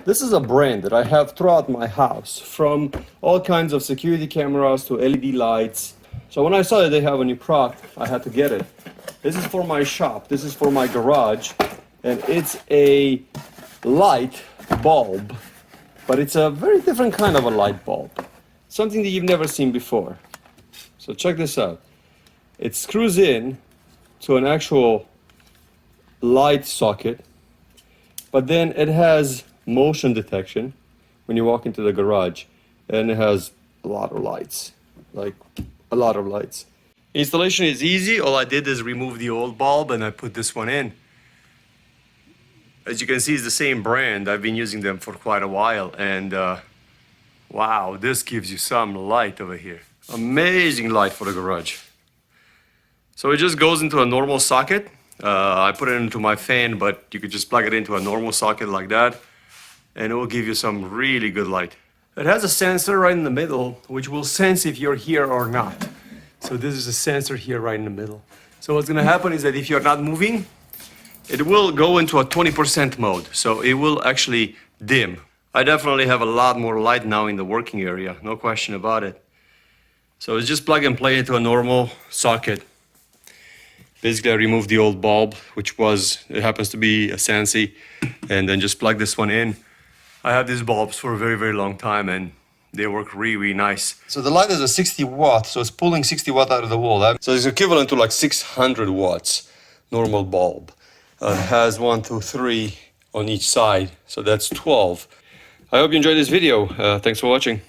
This is a brand that I have throughout my house, from all kinds of security cameras to LED lights. So when I saw that they have a new product, I had to get it. This is for my shop, this is for my garage, and it's a light bulb, but it's a very different kind of a light bulb. Something that you've never seen before. So check this out. It screws in to an actual light socket, but then it has motion detection when you walk into the garage, and it has a lot of lights, like a lot of lights. Installation is easy. All I did is remove the old bulb and I put this one in. As you can see, it's the same brand. I've been using them for quite a while, and wow, this gives you some light over here. Amazing light for the garage. So it just goes into a normal socket. I put it into my fan, but you could just plug it into a normal socket like that, and it will give you some really good light. It has a sensor right in the middle, which will sense if you're here or not. So this is a sensor here right in the middle. So what's gonna happen is that if you're not moving, it will go into a 20% mode. So it will actually dim. I definitely have a lot more light now in the working area, no question about it. So it's just plug and play into a normal socket. Basically, I removed the old bulb, which it happens to be a SANSI, and then just plug this one in. I have these bulbs for a very, very long time, and they work really, really nice. So the light is a 60 watt, so it's pulling 60 watt out of the wall. So it's equivalent to like 600 watts, normal bulb. It has 1, 2, 3 on each side, so that's 12. I hope you enjoyed this video. Thanks for watching.